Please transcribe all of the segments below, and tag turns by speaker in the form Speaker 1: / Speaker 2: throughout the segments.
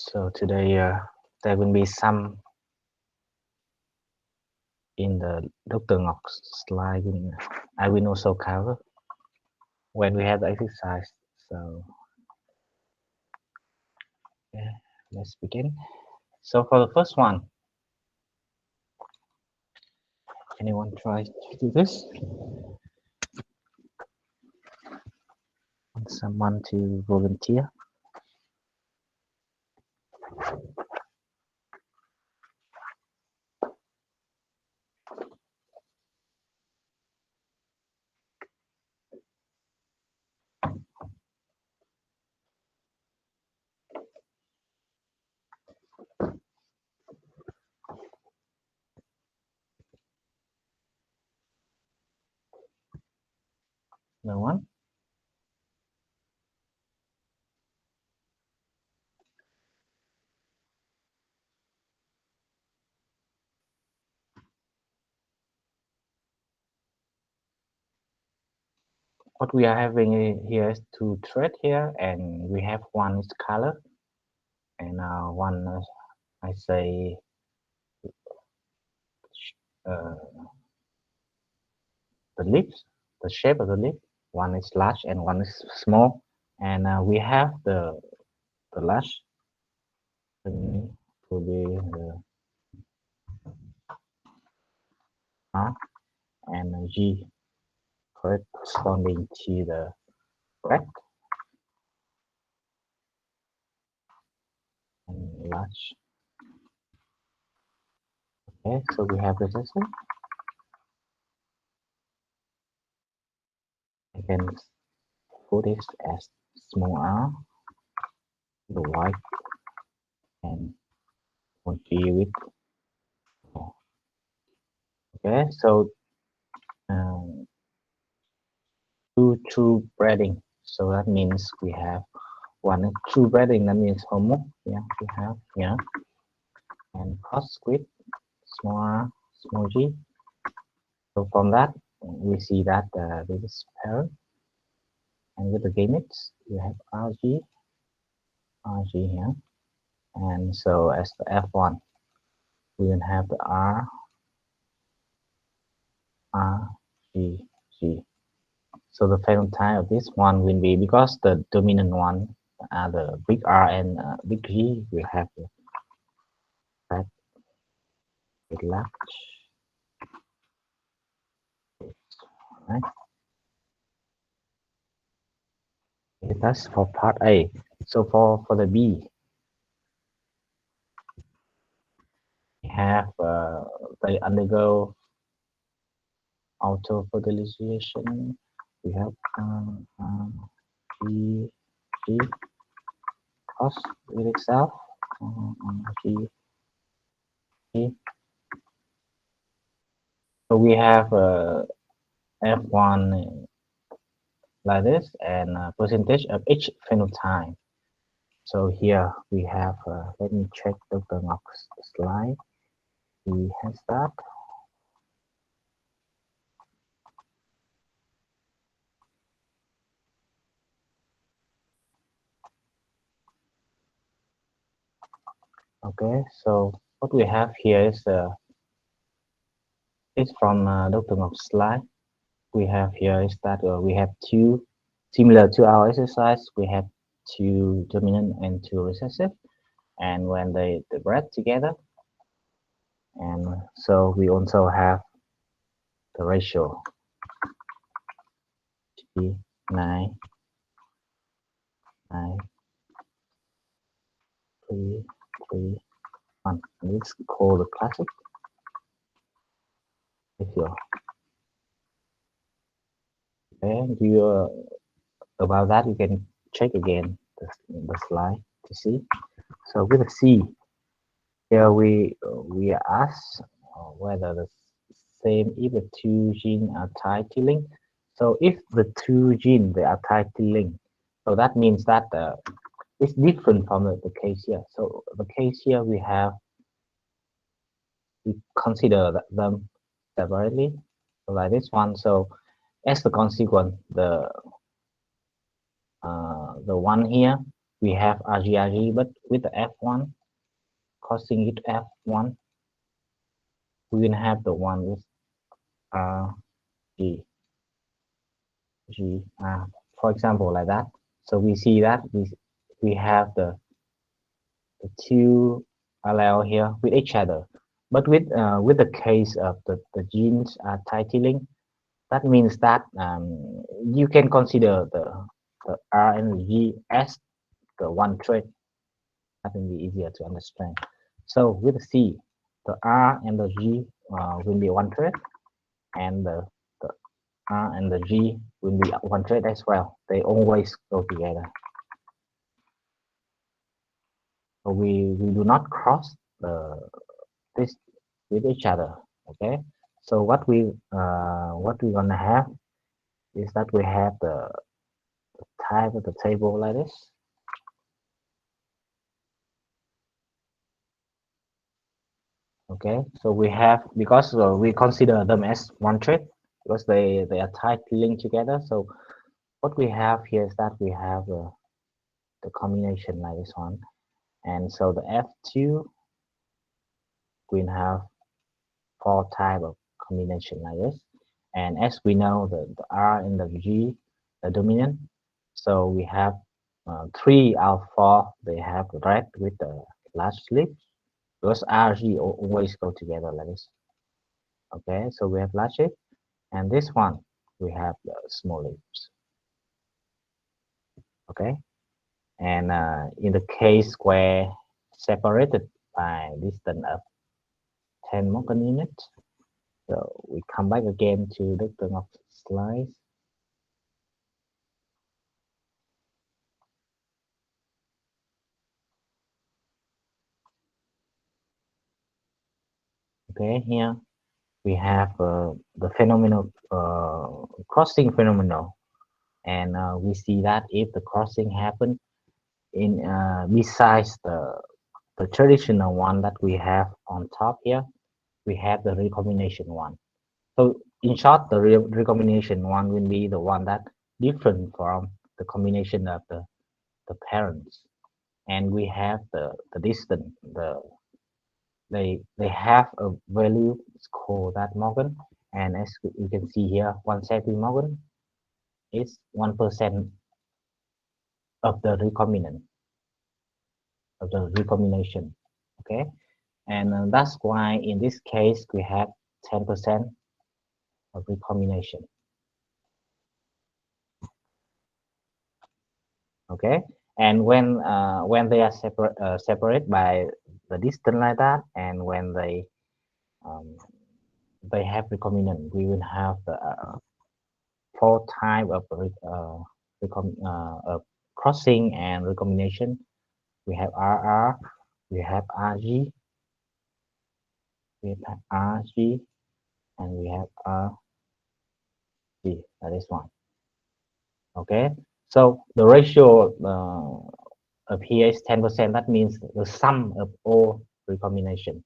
Speaker 1: So today there will be some in the Dr. Ngok's slide. I will also cover when we have the exercise. So yeah, let's begin. So for the first one, anyone try to do this? Want someone to volunteer? No one? What we are having here is two thread here, and we have one is color, and one I say uh, the leaves, the shape of the leaf. One is large and one is small, and we have the large to be the R and G corresponding to the red and large. Okay, so we have the system. I can put this as small r, the white, and one G with. Okay, so two true breading. So that means we have one true breading. That means homo. Yeah, we have here and cross with small r, small g. So from that we see that this is parent, and with the gametes we have rg here, and so as the f1 we will have the g. So the phenotype of this one will be, because the dominant one are the big R and big G, will have the fat with large. Right? Okay, that's for part A. So for the B, we have they undergo auto fertilization. We have G cross with itself. G. So we have F1 like this, and percentage of each phenotype. So here we have, let me check Dr. Ngok's slide. He has that. Okay, so what we have here is from Dr. Ngok's slide. We have here is that we have two, similar to our exercise, we have two dominant and two recessive, and when they bred together, and so we also have the ratio T 9 3 3 1. Let's call the classic. If you and you about that, you can check again the slide to see. So with the C, here we ask whether the same if the two genes are tied to link. So if the two genes they are tied to link, so that means that it's different from the case here. So the case here we consider them separately, so like this one. So as the consequence, the one here we have RG, but with the F1, crossing it F1, we will have the one with RG, for example, like that. So we see that we have the two allele here with each other. But with the case of the genes are tightly linked, that means that you can consider the R and the G as the one trait. That will be easier to understand. So with the C, the R and the G will be one trait, and the R and the G will be one trait as well. They always go together. So we do not cross this with each other. Okay. So what we're gonna have is that we have the type of the table like this. Okay, so we have, because we consider them as one trait because they are tightly linked together. So what we have here is that we have the combination like this one, and so the F2 we have four type of combination like this, and as we know the R and the G the dominant, so we have three out of four they have red with the large leaf because R G always go together like this. Okay, so we have large leaf, and this one we have the small leaves. Okay, and in the case where separated by distance of 10 Morgan units, so we come back again to the turn of slides. Okay, here we have the phenomenal crossing phenomenon, and we see that if the crossing happen in besides the traditional one that we have on top here, we have the recombination one. So in short, the recombination one will be the one that different from the combination of the parents. And we have the distance, they have a value called that Morgan. And as you can see here, 170 Morgan is 1% of the recombinant of the recombination. Okay, and that's why in this case we have 10% of recombination. Okay, and when they are separate by the distance like that, and when um, they have recombinant, we will have the four type of crossing and recombination. We have RR, we have RG, we have RG, and we have RG. That is one. Okay, so the ratio of here is 10%. That means the sum of all recombination.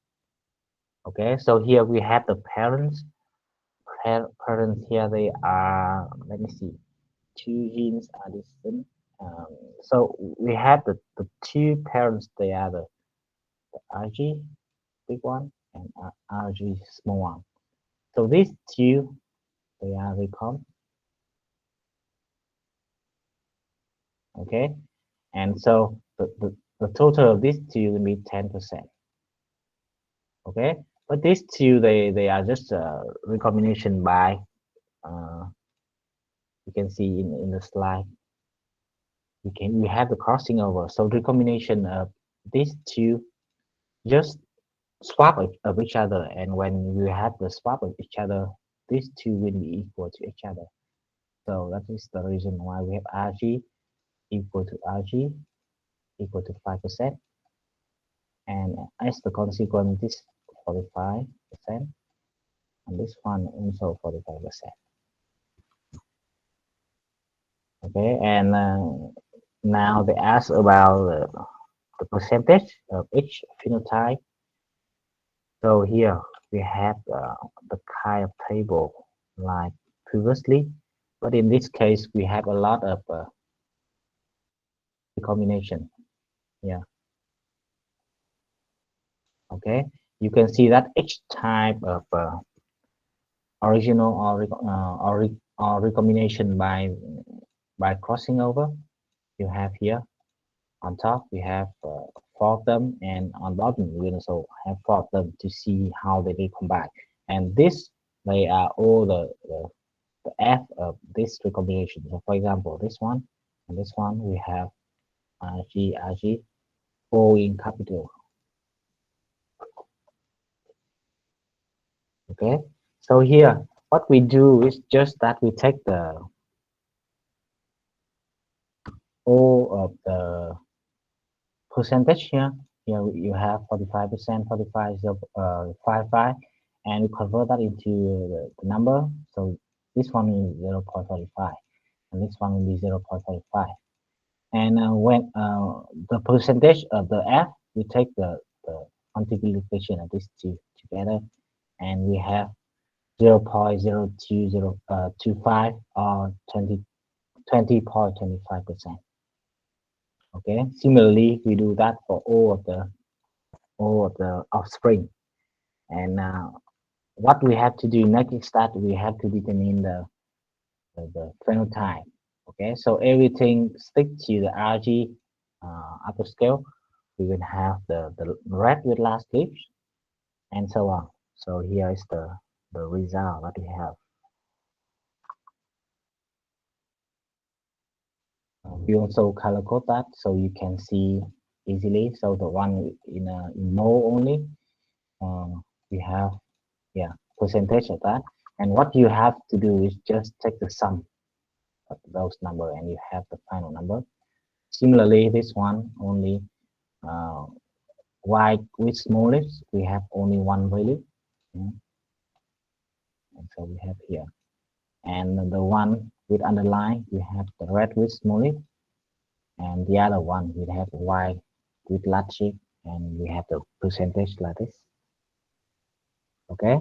Speaker 1: Okay, so here we have the parents. Parents here they are. Let me see. Two genes are distinct. So we have the two parents. They are the RG big one and RG small one. So these two they are recom. Okay, and so the total of these two will be 10%. Okay, but these two they are just recombination by you can see in the slide we have the crossing over, so recombination of these two just swap of each other, and when we have the swap of each other, these two will be equal to each other. So that is the reason why we have RG equal to RG equal to 5%, and as the consequence this 45%, and this one also 45%. Okay, and now they ask about the percentage of each phenotype. So here we have the kind of table like previously, but in this case we have a lot of recombination. Yeah. Okay. You can see that each type of original or recombination by crossing over you have here on top we have four of them, and on bottom we also have four of them to see how they recombine. And this they are all the F of this recombination. So for example, this one and this one we have RG all in capital. Okay. So here what we do is just that we take the all of the percentage here. Here you have 45%, 45, 55, and you convert that into the number. So this one is 0.45, and this one will be 0.45. And when the percentage of the F, we take the multiplication of these two together, and we have 0.02025 or 20.25%. Okay. Similarly, we do that for all of the offspring. And what we have to do next is that we have to determine the phenotype. Okay, so everything stick to the RG upper scale. We will have the red with last leaves and so on. So here is the result that we have. We also color code that so you can see easily. So the one in mole only, we have percentage of that. And what you have to do is just take the sum of those number and you have the final number. Similarly, this one only uh, white with small leaves, we have only one value. Mm, And so we have here. And the one with underline, we have the red with small leaf, and the other one we have white with large leaf, and we have the percentage like this. Okay.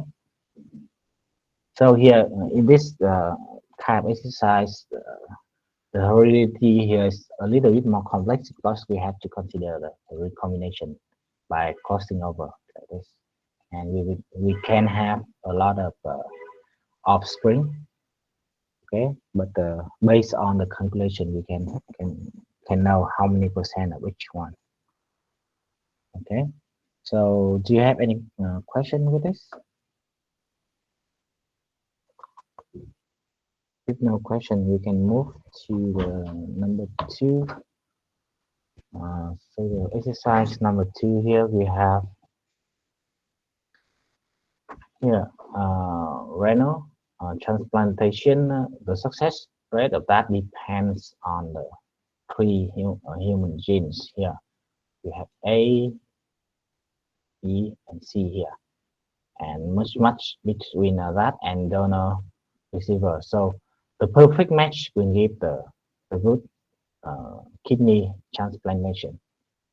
Speaker 1: So here in this type exercise, the heredity here is a little bit more complex because we have to consider the recombination by crossing over like this, and we can have a lot of offspring. Okay, but based on the calculation, we can know how many percent of each one. Okay, so do you have any question with this? If no question, we can move to the number two. So the exercise number two here we have here renal transplantation. The success rate of that depends on the three human genes here. We have A, E, and C here, and much between that and donor receiver. So the perfect match will give the good kidney transplantation.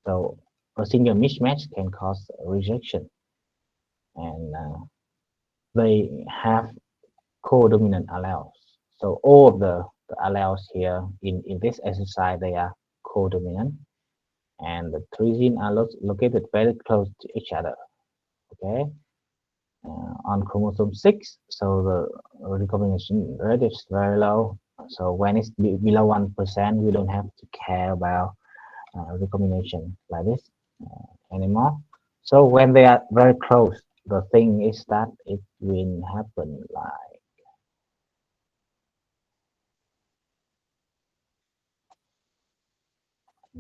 Speaker 1: So a single mismatch can cause rejection, and they have co-dominant alleles. So all of the alleles here in this exercise, they are co-dominant, and the three genes are located very close to each other. Okay, on chromosome 6, so the recombination rate is very low. So when it's below 1%, we don't have to care about recombination like this anymore. So when they are very close, the thing is that it will happen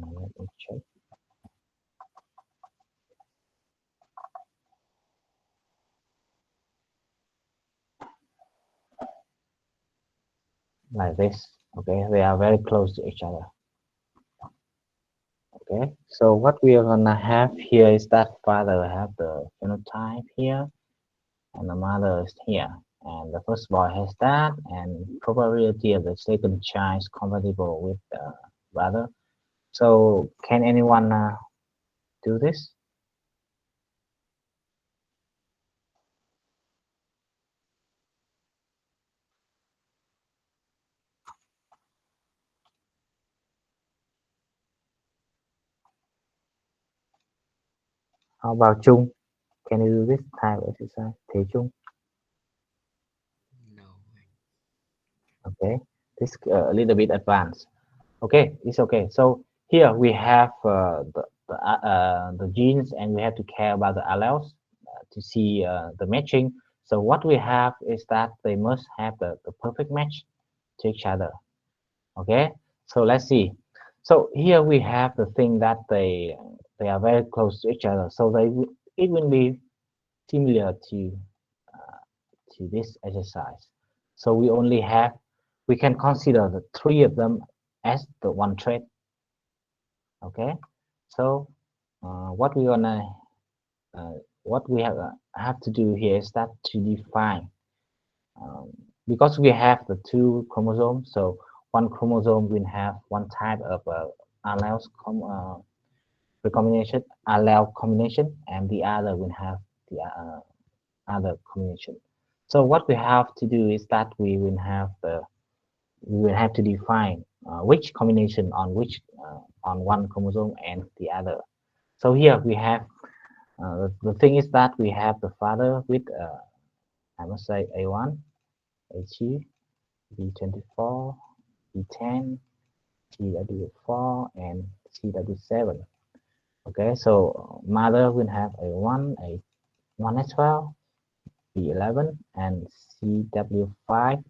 Speaker 1: let me check, like this. Okay, they are very close to each other. Okay, so what we are gonna have here is that father have the phenotype here, and the mother is here. And the first boy has that, and probability of the second child is compatible with the brother. So can anyone do this? How about Chung? Can you do this type of exercise? Thế Chung.
Speaker 2: No.
Speaker 1: Okay. This a little bit advanced. Okay, it's okay. So here we have the genes, and we have to care about the alleles to see the matching. So what we have is that they must have the perfect match to each other. Okay, so let's see. So here we have the thing that they are very close to each other. So it will be similar uh, to this exercise. So we can consider the three of them as the one trait. Okay, so what we gonna uh, what we have to do here is that to define um, because we have the two chromosomes. So one chromosome will have one type of allele recombination, allele combination, and the other will have the other combination. So what we have to do is that we will have to define which combination on one chromosome and the other. So here we have the thing is that we have the father with I must say A1, A2, B24, B10, CW4, and CW7. Okay, so mother will have A1, A1 as well, B11, and CW5.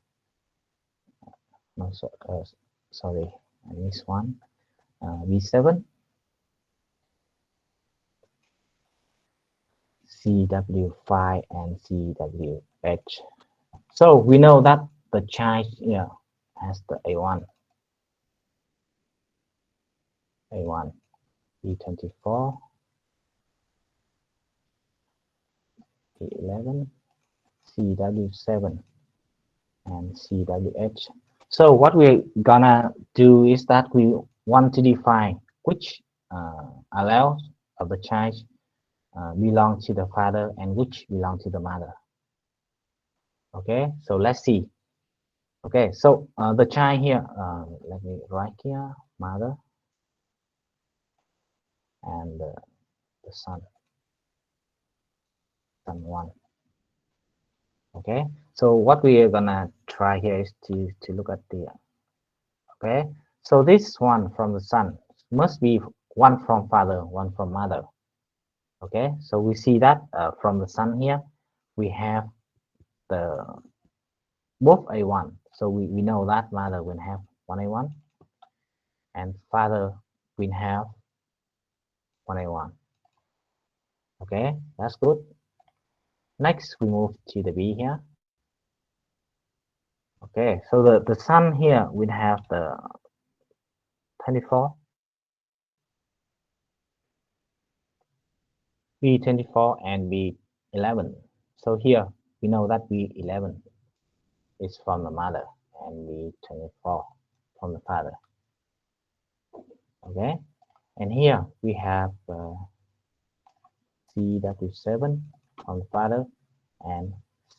Speaker 1: No, sorry, I missed one. B7, CW5, and CWH. So we know that the child here has the A1, B24, B11, CW7, and CWH. So what we're gonna do is that we want to define which alleles of the child belong to the father and which belong to the mother. Okay, so let's see. Okay, so the child here, let me write here, mother and the son one. Okay, so what we are gonna try here is to look at the okay. So this one from the son must be one from father, one from mother. Okay, so we see that from the sun here we have the both A1, so we know that mother will have one A1 and father will have one A1. Okay, that's good. Next we move to the B here. Okay, so the sun here will have the 24, B24, and B11. So here we know that B11 is from the mother and B24 from the father. Okay, and here we have CW7 from the father and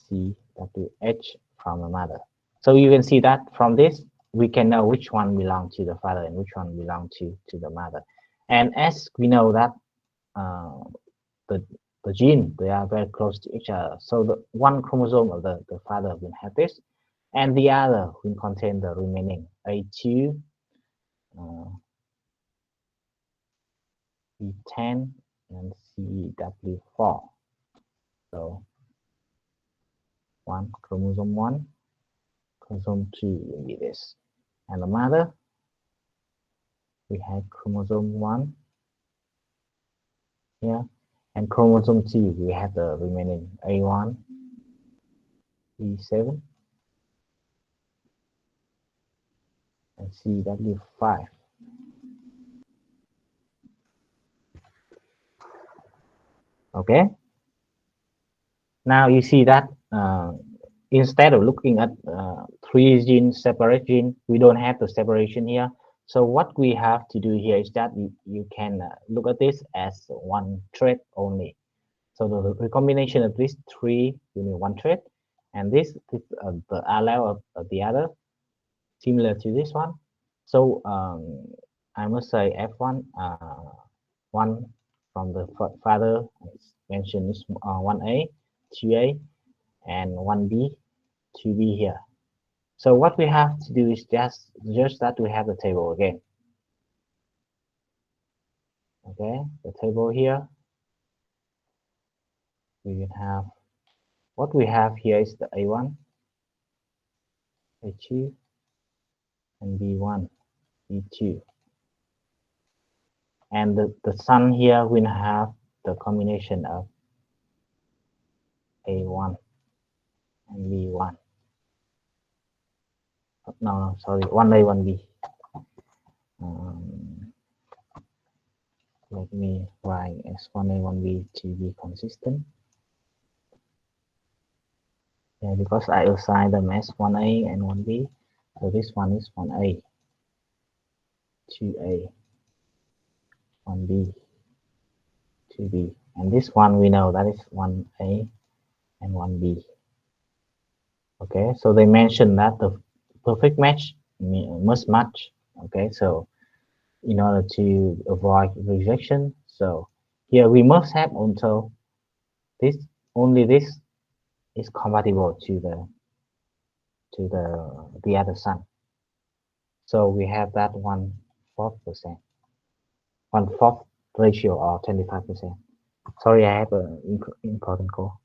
Speaker 1: CWH from the mother. So you can see that from this we can know which one belongs to the father and which one belongs to the mother. And as we know that uh, the the gene they are very close to each other. So the one chromosome of the father will have this, and the other will contain the remaining A2, uh, B10, and CW4. So one, chromosome 2 will be this. And the mother, we have chromosome 1 here, and chromosome 2, we have the remaining A1, B7, and CW5. Okay, now you see that instead of looking at three genes, separate gene, we don't have the separation here. So what we have to do here is that you can look at this as one trait only. So the recombination of these three will be one trait, and this the allele of the other similar to this one. So I must say F1 one from the father mentioned is 1A, 2A, and 1B, 2B here. So what we have to do is just that we have the table again. Okay, the table here, we will have what we have here is the A1, A2, and B1, B2. And the son here will have the combination of A1 and B1. No, sorry, 1A, 1B. Let me write as 1A, 1B to be consistent. Yeah, because I assign them as 1A and 1B. So this one is 1A, 2A, 1B, 2B. And this one we know that is 1A and 1B. Okay, so they mentioned that the perfect match must match. Okay, so in order to avoid rejection, so here we must have also this, only this is compatible to the other son. So we have that 1/4%, 1/4 ratio or 25%. Sorry, I have an important call.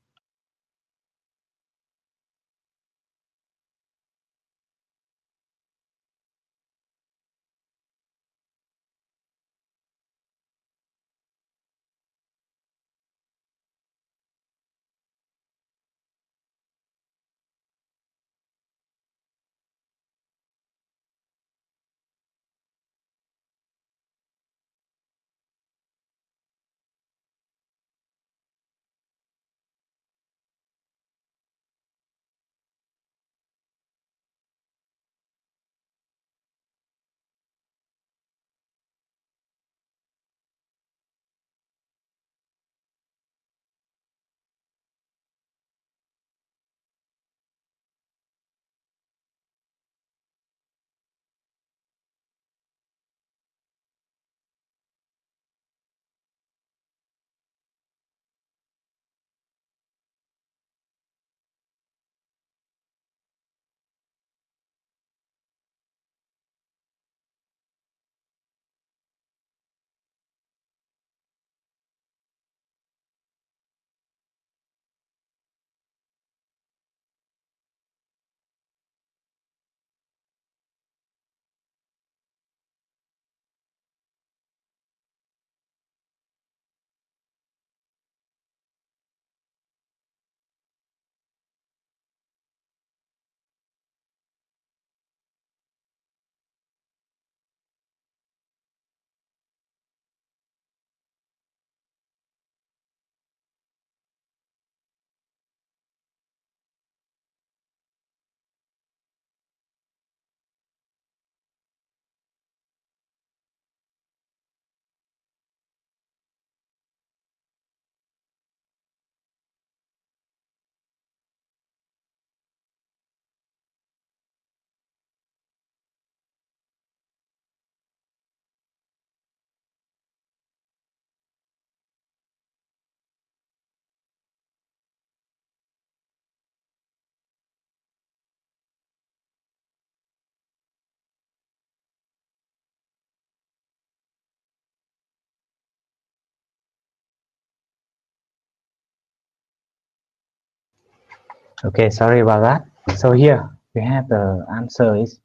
Speaker 1: Okay, sorry about that. So here we have the answer is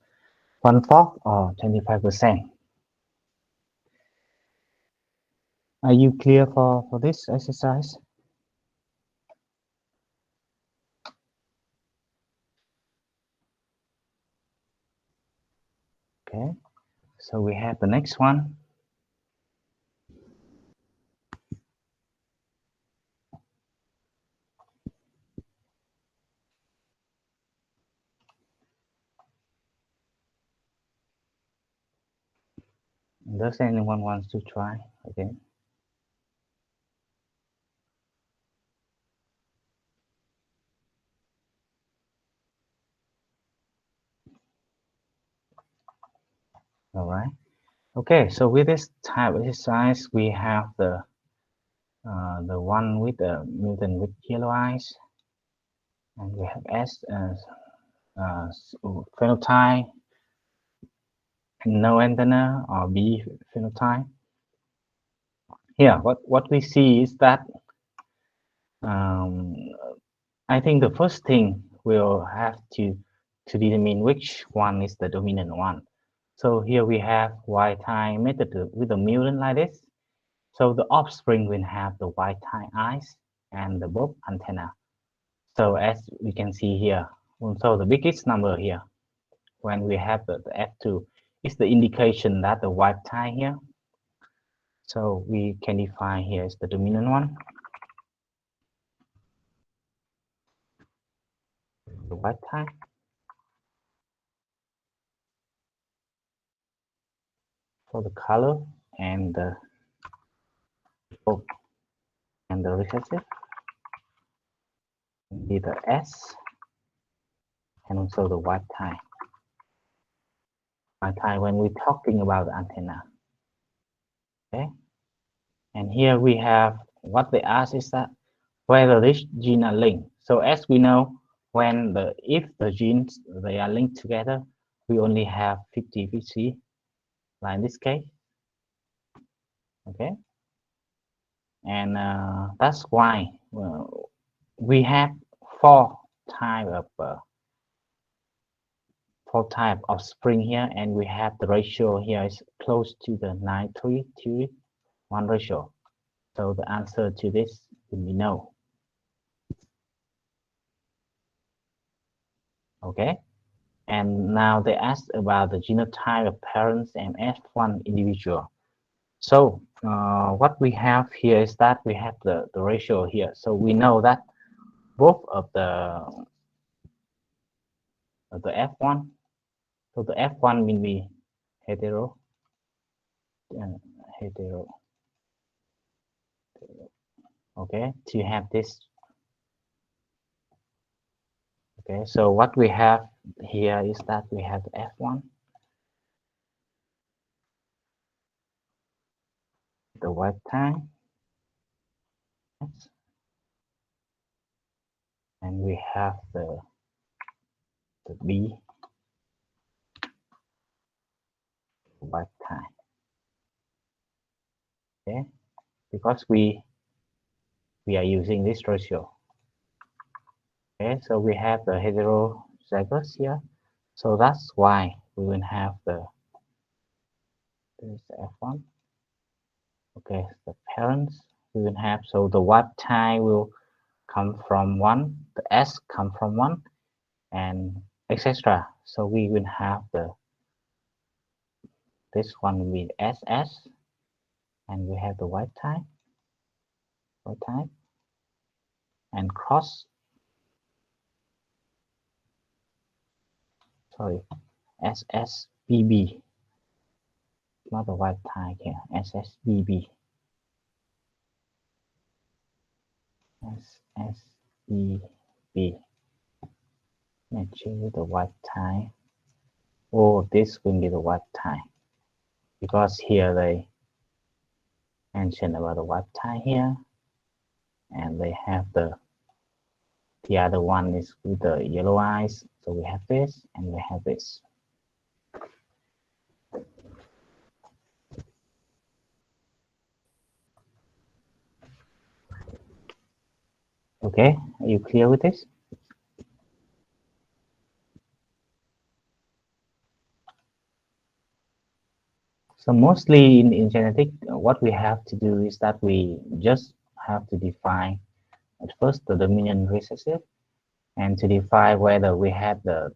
Speaker 1: 1/4 or 25%. Are you clear for this exercise? Okay, so we have the next one. Does anyone wants to try again? All right. Okay, so with this type of exercise, we have the the one with the mutant with yellow eyes, and we have S phenotype and no antenna, or B phenotype. Here, what we see is that um, I think the first thing we'll have to determine which one is the dominant one. So here we have white tie method with a mutant like this. So the offspring will have the white tie eyes and the both antenna. So as we can see here, so the biggest number here, when we have the F2, is the indication that the white tie here. So we can define here is the dominant one, the white tie. For the color and the both and the recessive be the S and also the white tie. White tie when we're talking about the antenna. Okay. And here we have what they ask is that whether this gene are linked. So as we know, when if the genes they are linked together, we only have 50-50, like in this case. Okay. And that's why we have four type of spring here, and we have the ratio here is close to the 9:3:1 ratio. So the answer to this will be no. Okay. And now they asked about the genotype of parents and F1 individual. So what we have here is that we have the ratio here. So we know that both of the F1, so the F1 will be hetero, hetero. Okay, to have this. Okay, so what we have here is that we have the F1, the white tie, and we have the B, white tie. Okay, because we are using this ratio. Okay, so we have the heterozygous here. So that's why we will have this F1. Okay, the parents we will have, so the white tie will come from 1, the S come from 1, and etc. So we will have this one with SS, and we have the white tie, and cross, sorry, SSBB, not the white tie here, SSBB, SSBB, matching with the white tie. Oh, this will be the white tie, because here they mention about the white tie here, and they have the other one is with the yellow eyes. So we have this and we have this. Okay, are you clear with this? So mostly in genetic, what we have to do is that we just have to define at first the dominant recessive, and to define whether we have the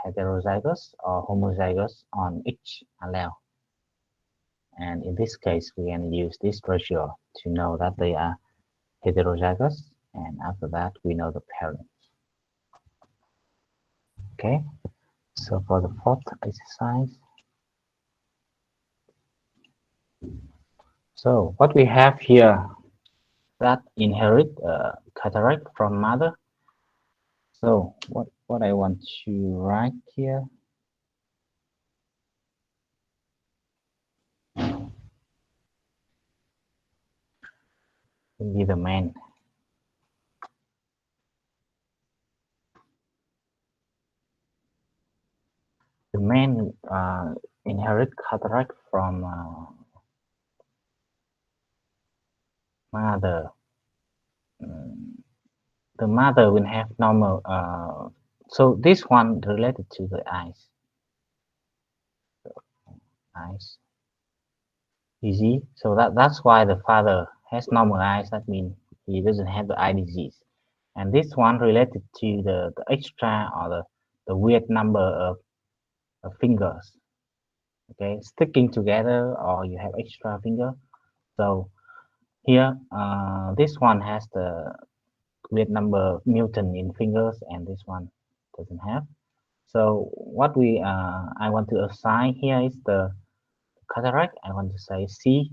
Speaker 1: heterozygous or homozygous on each allele. And in this case, we can use this ratio to know that they are heterozygous, and after that, we know the parents. Okay, so for the fourth exercise, so what we have here, that inherit cataract from mother. So what I want to write here, will be the man. The man inherit cataract from mother. The mother will have normal. So this one related to the eyes. Eyes. Easy. So that's why the father has normal eyes. That means he doesn't have the eye disease. And this one related to the extra or the weird number of fingers. Okay, sticking together or you have extra finger. So here, this one has the weird number mutant in fingers, and this one doesn't have. So what I want to assign here is the cataract. I want to say C,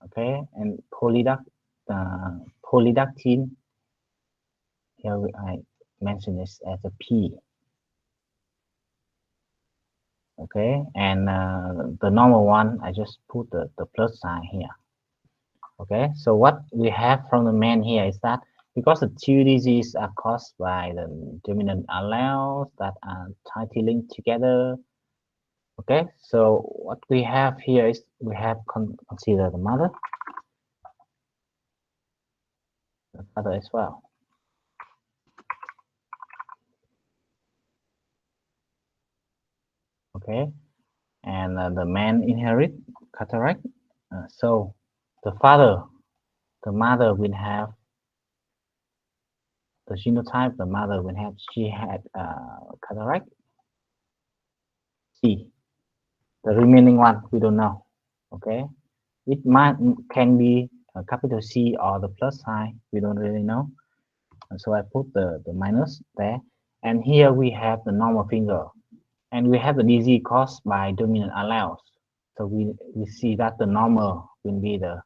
Speaker 1: okay, and polydactyl. Here I mention this as a P, okay, and the normal one I just put the plus sign here. Okay, so what we have from the man here is that because the two diseases are caused by the dominant alleles that are tightly linked together. Okay, so what we have here is we have consider the mother, the father as well. Okay, and the man inherit cataract. So the father, the mother will have the genotype. The mother will have she had cataract. C. The remaining one we don't know. Okay, it might can be a capital C or the plus sign. We don't really know. And so I put the minus there. And here we have the normal finger. And we have the disease caused by dominant alleles. So we see that the normal will be the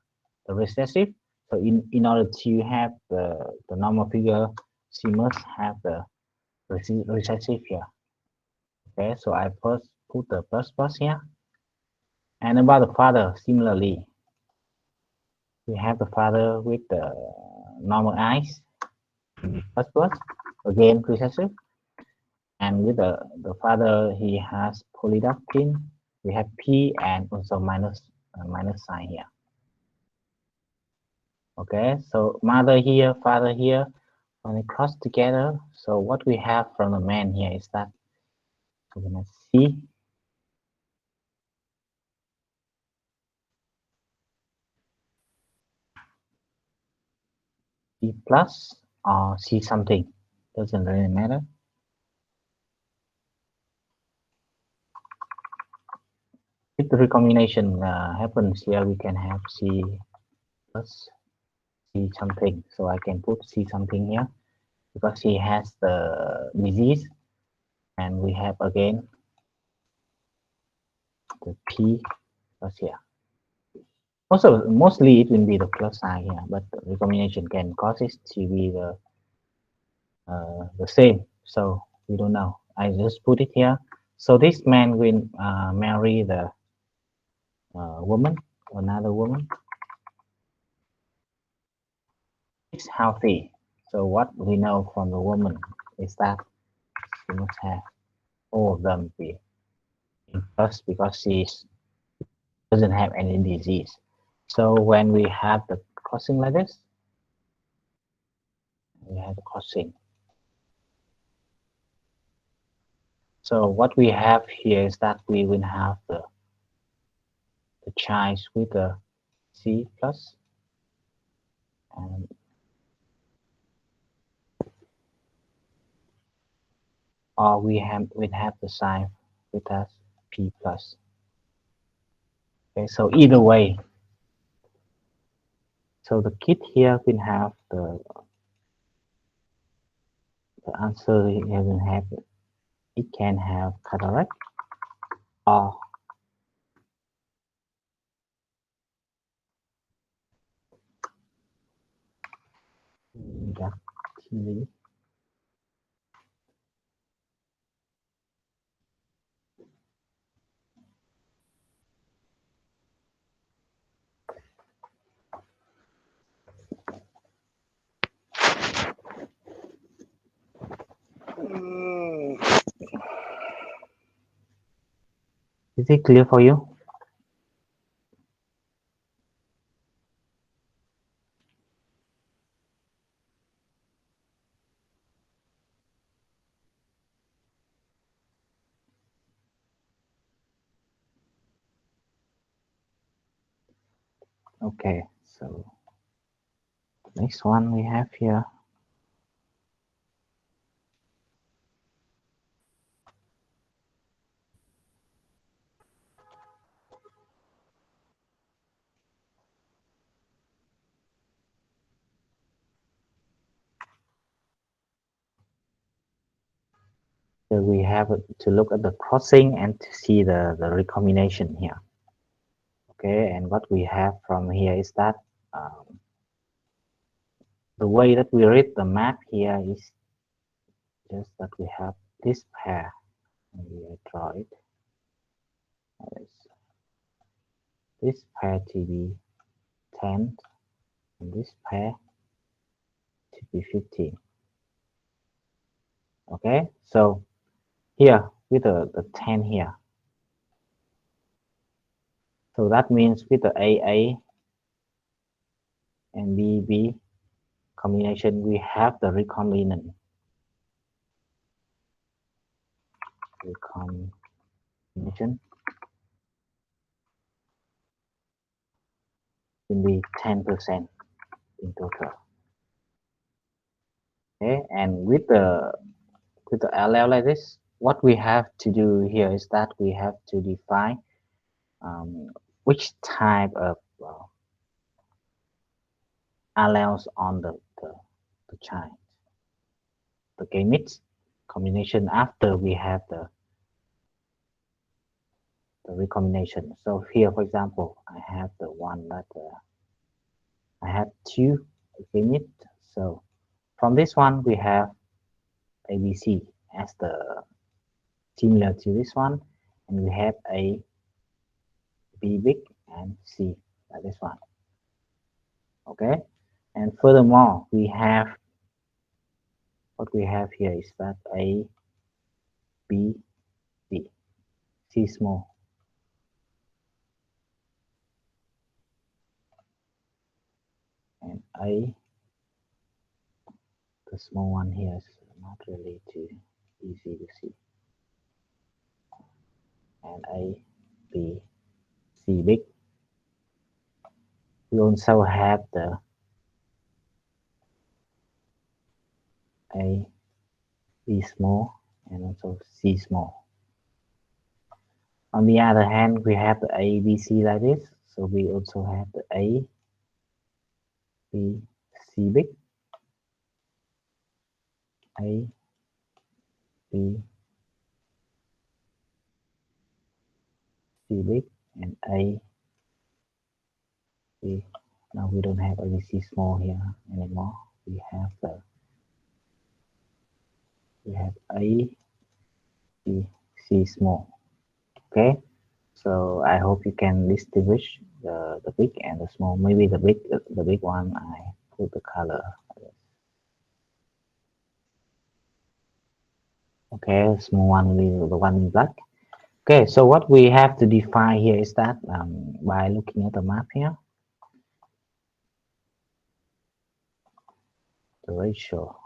Speaker 1: recessive. So in order to have the normal figure, she must have the recessive here. Okay, so I first put the plus here. And about the father, similarly, we have the father with the normal eyes, plus, again recessive. And with the father, he has polydactyl. We have P and also minus sign here. Okay, so mother here, father here, when they cross together. So what we have from the man here is that we're gonna see C plus or C something, doesn't really matter. If the recombination happens here, we can have C plus C something. So I can put C something here because he has the disease, and we have again the P plus here. Also, mostly it will be the plus sign here, but the recombination can cause it to be the same. So we don't know. I just put it here. So this man will marry the woman, another woman. It's healthy. So what we know from the woman is that she must have all of them be in plus because she doesn't have any disease. So when we have the crossing like this, we have the crossing. So what we have here is that we will have the child with the C plus, and or we have the sign with us P plus. Okay, so either way, so the kid here will have the answer. It will have it can have cataract or dactyly. Is it clear for you? Okay, so next one we have here. So we have to look at the crossing and to see the recombination here. Okay, and what we have from here is that the way that we read the map here is just that we have this pair. Maybe I draw it. This pair to be 10 and this pair to be 15. Okay, so here with the 10 here. So that means with the AA and BB combination, we have the recombinant. Recombination will be 10% in total. Okay, and with the allele like this, what we have to do here is that we have to define which type of alleles on the child. The gametes combination after we have the recombination. So here, for example, I have the one that I have two gametes. So from this one, we have ABC as the similar to this one, and we have A, B big, and C like this one. Okay, and furthermore, we have what we have here is that A, B, C, C small. And A, the small one here is not really too easy to see. And A, B, C big. We also have the A, B small, and also C small. On the other hand, we have the A, B, C like this. So we also have the A, B, C big, A, B, C big, and A, B. Now we don't have A, B, C small here anymore. We have A, B, C small. Okay. So I hope you can distinguish the big and the small. Maybe the big one I put the color. Okay, small one will be the one in black. Okay, so what we have to define here is that by looking at the map here, the ratio.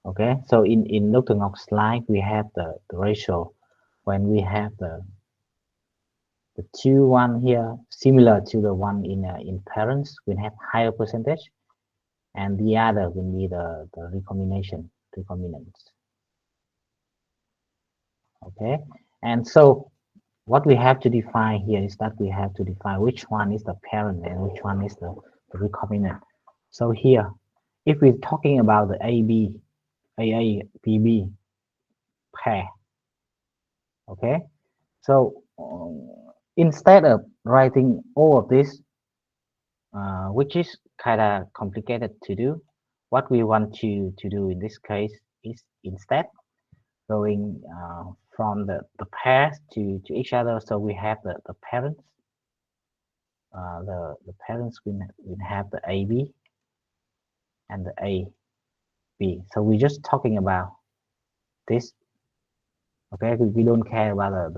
Speaker 1: Okay, so in Dr. Ngok's slide, we have the ratio when we have the two one here similar to the one in parents, we have higher percentage, and the other will be the recombinants. Okay, and so what we have to define here is that we have to define which one is the parent and which one is the recombinant. So here, if we're talking about the AB, AA, BB pair, okay, so instead of writing all of this, which is kind of complicated to do, what we want to do in this case is instead going from the pairs to each other. So we have the parents. The parents will have the AB and the AB. So we're just talking about this. Okay, we don't care about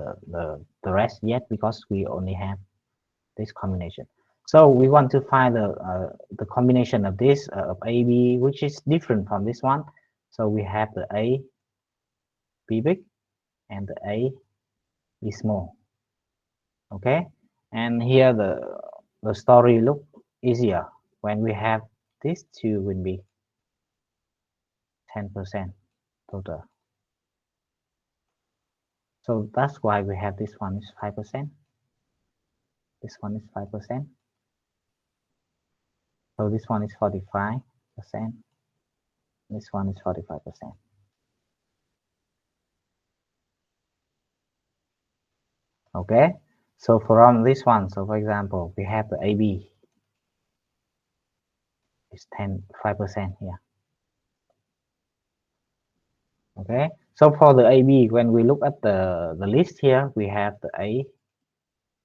Speaker 1: the rest yet because we only have this combination. So we want to find the combination of this of A, B, which is different from this one. So we have the A, B big, and the A, B small. Okay, and here the story look easier when we have these two will be 10% total. So that's why we have this one is 5%. This one is 5%. So this one is 45%. This one is 45%. Okay, so from this one, so for example, we have the AB is 5% here. Okay, so for the AB, when we look at the list here, we have the A,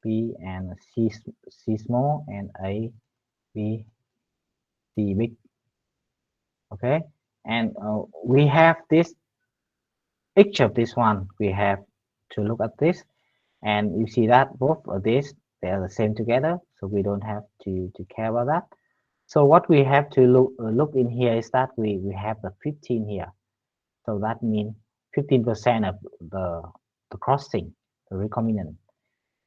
Speaker 1: B, and C small, and A, B, C big. Okay, and we have this, each of this one, we have to look at this, and you see that both of these, they are the same together, so we don't have to care about that. So what we have to look in here is that we have the 15 here. So that means 15% of the crossing, the recombinant.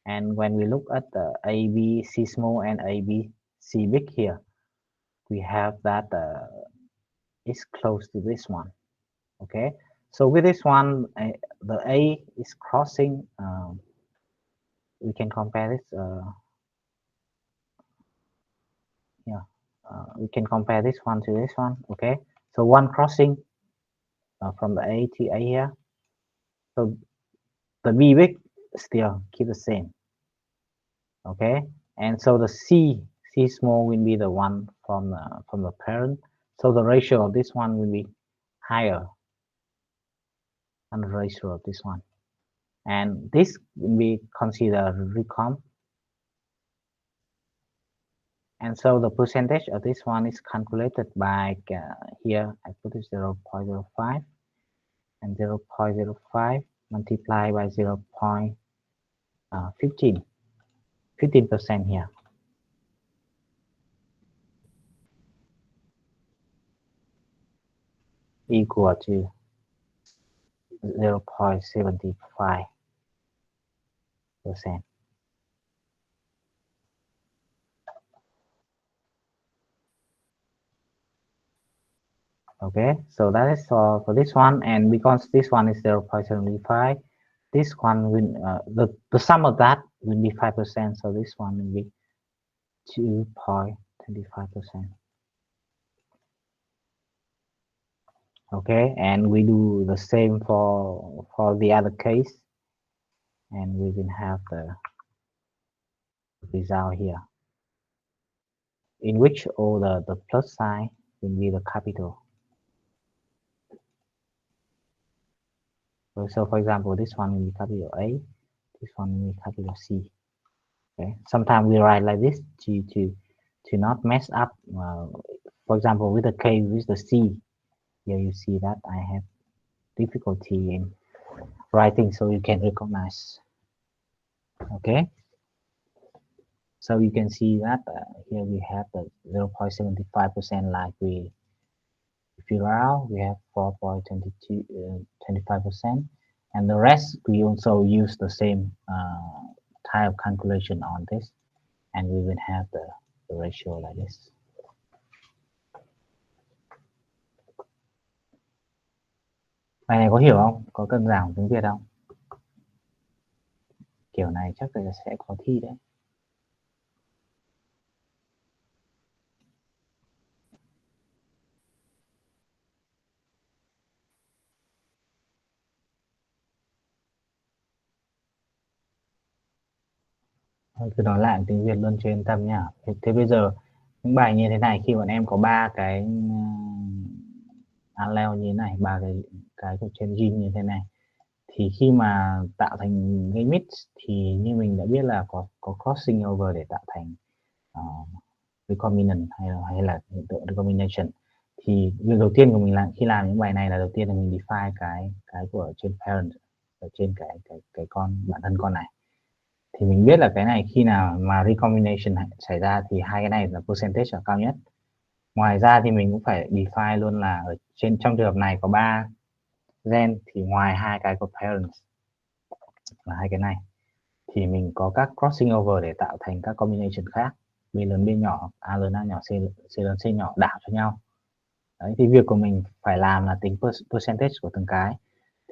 Speaker 1: And when we look at the A, B, C small, and A, B, C big here, we have that is close to this one. Okay, so with this one, the A is crossing. We can compare this. Yeah, we can compare this one to this one. Okay, so one crossing from the A to A here. So the B big still keep the same. Okay, and so the C small will be the one from the parent. So the ratio of this one will be higher than the ratio of this one, and this will be considered recomb. And so the percentage of this one is calculated by here I put it 0.05 and 0.05 multiplied by 15% here. Equal to 0.75%. Okay, so that is all for this one, and because this one is 0.75, this one will the sum of that will be 5%, so this one will be 2.25%. Okay, and we do the same for the other case, and we will have the result here, in which all the plus sign will be the capital. So for example, this one will be capital A, this one will be capital C. Okay, sometimes we write like this to not mess up. For example, with the K, with the C, here you see that I have difficulty in writing, so you can recognize. Okay, so you can see that here we have the 0.75% like we fill out. We have 4.25%, and the rest we also use the same type of calculation on this, and we will have the ratio like this. Bài này có hiểu không? Có cần giảng tiếng Việt không? Kiểu này chắc là sẽ có thi đấy. Cứ nói lại tiếng Việt luôn cho yên tâm nhá. Thế bây giờ những bài như thế này khi bọn em có ba cái allele như thế này, ba cái của trên gene như thế này, thì khi mà tạo thành cái mix thì như mình đã biết là có crossing over để tạo thành recombinant hay là hiện tượng recombination. Thì việc đầu tiên của mình làm khi làm những bài này là đầu tiên là mình define cái của trên parent ở trên cái con bản thân con này. Thì mình biết là cái này khi nào mà recombination xảy ra thì hai cái này là percentage là cao nhất. Ngoài ra thì mình cũng phải define luôn là ở trong trường hợp này có 3 gen, thì ngoài hai cái của parents là hai cái này thì mình có các crossing over để tạo thành các combination khác, B lớn B nhỏ, A lớn A nhỏ, C lớn C nhỏ đảo cho nhau. Đấy, thì việc của mình phải làm là tính percentage của từng cái.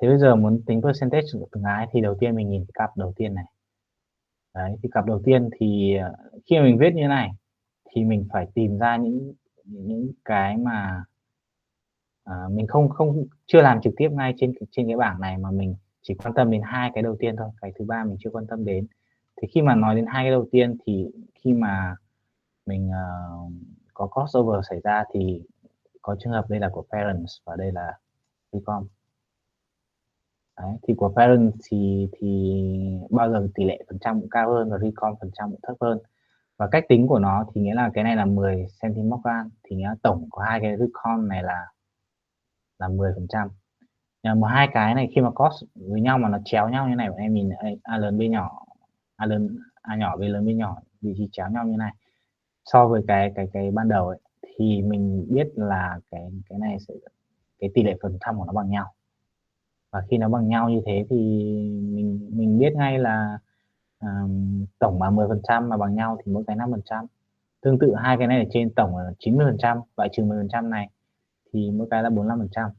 Speaker 1: Thế bây giờ muốn tính percentage của từng cái thì đầu tiên mình nhìn cặp đầu tiên này. Đấy, thì cặp đầu tiên thì khi mà mình viết như thế này thì mình phải tìm ra những cái mà mình không chưa làm trực tiếp ngay trên cái bảng này, mà mình chỉ quan tâm đến hai cái đầu tiên thôi, cái thứ ba mình chưa quan tâm đến. Thì khi mà nói đến hai cái đầu tiên thì khi mà mình có crossover xảy ra thì có trường hợp đây là của parents và đây là recom. Đấy, thì của parents thì bao giờ tỷ lệ phần trăm cũng cao hơn và recom phần trăm cũng thấp hơn. Và cách tính của nó thì nghĩa là cái này là 10 centimorgan, thì nghĩa là tổng của hai cái recom này là 10%. Mà hai cái này khi mà cross với nhau mà nó chéo nhau như này, bọn em nhìn A lớn B nhỏ, A lớn A nhỏ B lớn B nhỏ vị trí chéo nhau như này so với cái ban đầu ấy, thì mình biết là cái này sẽ cái tỷ lệ phần trăm của nó bằng nhau. Và khi nó bằng nhau như thế thì mình biết ngay là tổng là 10% mà bằng nhau thì mỗi cái 5%. Tương tự hai cái này ở trên tổng là 90%, loại trừ 10% này thì mỗi cái là 45%.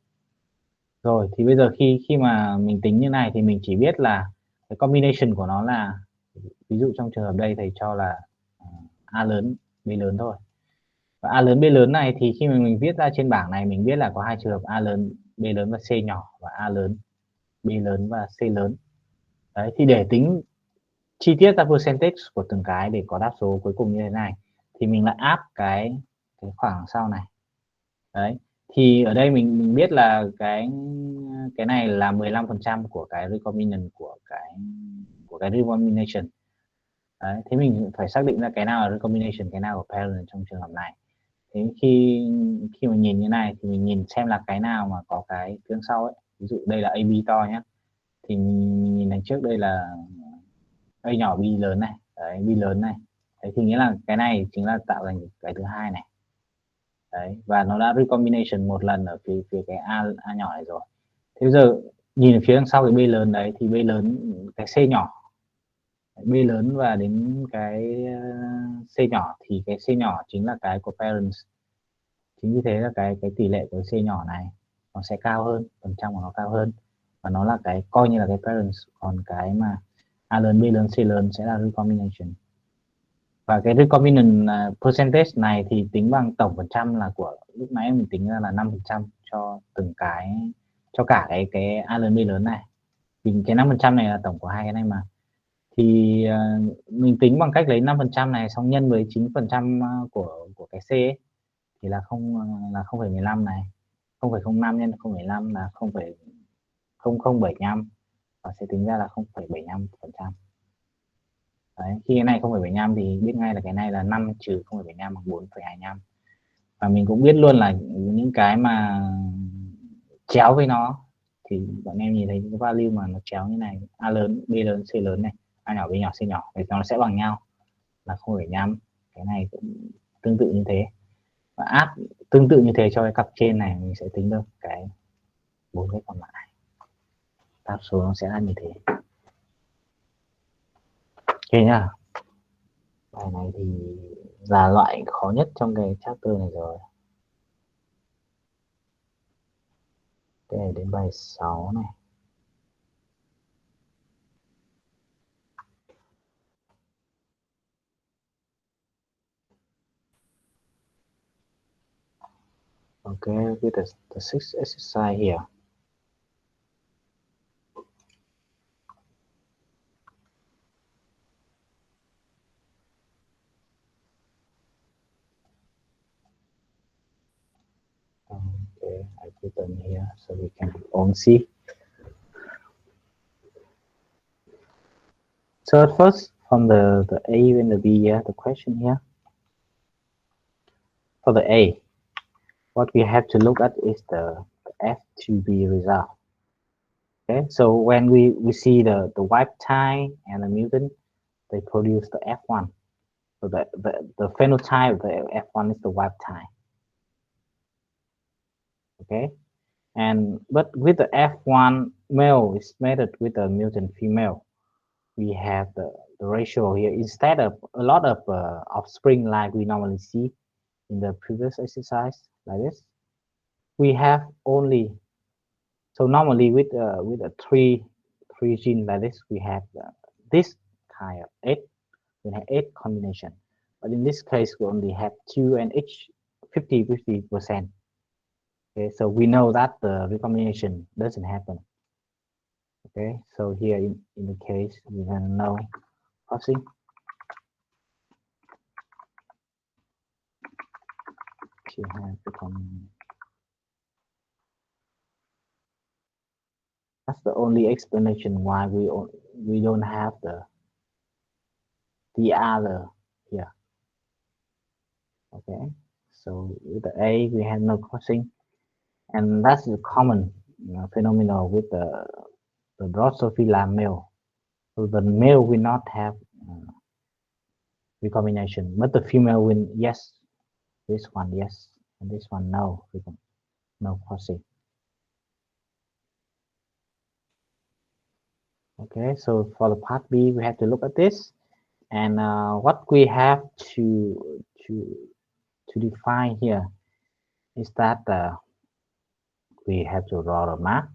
Speaker 1: Rồi thì bây giờ khi mà mình tính như này thì mình chỉ biết là cái combination của nó là, ví dụ trong trường hợp đây thầy cho là A lớn B lớn thôi. Và A lớn B lớn này thì khi mà mình viết ra trên bảng này mình biết là có hai trường hợp A lớn B lớn và C nhỏ, và A lớn B lớn và C lớn. Đấy, thì để tính chi tiết ra percentage của từng cái để có đáp số cuối cùng như thế này thì mình lại áp cái khoảng sau này. Đấy, thì ở đây mình biết là cái này là 15% của cái recombinant của cái recombination. Đấy, thế mình phải xác định ra cái nào là recombination, cái nào của parent trong trường hợp này. Thế khi mà nhìn như này thì mình nhìn xem là cái nào mà có cái tương sau ấy, ví dụ đây là AB to nhé, thì mình nhìn đằng trước đây là A nhỏ B lớn này, đấy, B lớn này. Đấy, thì nghĩa là cái này chính là tạo thành cái thứ hai này. Đấy, và nó đã recombination một lần ở phía cái A nhỏ này rồi. Thế giờ nhìn ở phía đằng sau cái B lớn đấy thì B lớn cái C nhỏ, B lớn và đến cái C nhỏ thì cái C nhỏ chính là cái của parents. Chính vì thế là cái tỷ lệ của C nhỏ này nó sẽ cao hơn, phần trăm của nó cao hơn, và nó là cái coi như là cái parents, còn cái mà A lớn B lớn C lớn sẽ là recombination. Và cái recombinant percentage này thì tính bằng tổng phần trăm là của lúc nãy mình tính ra là 5% cho từng cái, cho cả cái A lớn B lớn này, thì cái 5% này là tổng của hai cái này mà. Thì mình tính bằng cách lấy 5% này xong nhân với 9% của cái C ấy, thì là 0,15 này, 0,05 nhân 0,5 là 0,0075 và sẽ tính ra là 0,75%. Đấy, khi cái này 0,75 thì biết ngay là cái này là 5 trừ 0,75 bằng 4,25. Và mình cũng biết luôn là những cái mà chéo với nó thì bọn em nhìn thấy những cái value mà nó chéo như này, A lớn B lớn C lớn này, A nhỏ B nhỏ C nhỏ thì nó sẽ bằng nhau là 0,5. Cái này cũng tương tự như thế, và áp tương tự như thế cho cái cặp trên này mình sẽ tính được cái 4 cái còn lại, đáp số nó sẽ là như thế. Ok nhá, bài này thì là loại khó nhất trong cái chapter này rồi. Cái này đến bài 6 này. Okay, with the sixth exercise here. Okay, I put them here so we can all see. So at first, from the A and the B here, the question here. For the A, what we have to look at is the F2B result. Okay, so when we see the wild type and the mutant, they produce the F1. So the phenotype of the F1 is the wild type. Okay, and but with the F1 male is mated with a mutant female, we have the ratio here instead of a lot of offspring like we normally see in the previous exercise like this. We have only so normally with a three gene like this we have this kind of eight we have eight combination, but in this case we only have two and each 50-50%. Okay, so we know that the recombination doesn't happen. Okay, so here in the case we can know crossing she has become that's the only explanation why we don't have the other here. Okay, so with the A we have no crossing, and that's the common phenomenon with the Drosophila male. So the male will not have recombination, but the female will yes. This one yes, and this one no. No crossing. Okay, so for the part B, we have to look at this, and what we have to define here is that we have to draw a map,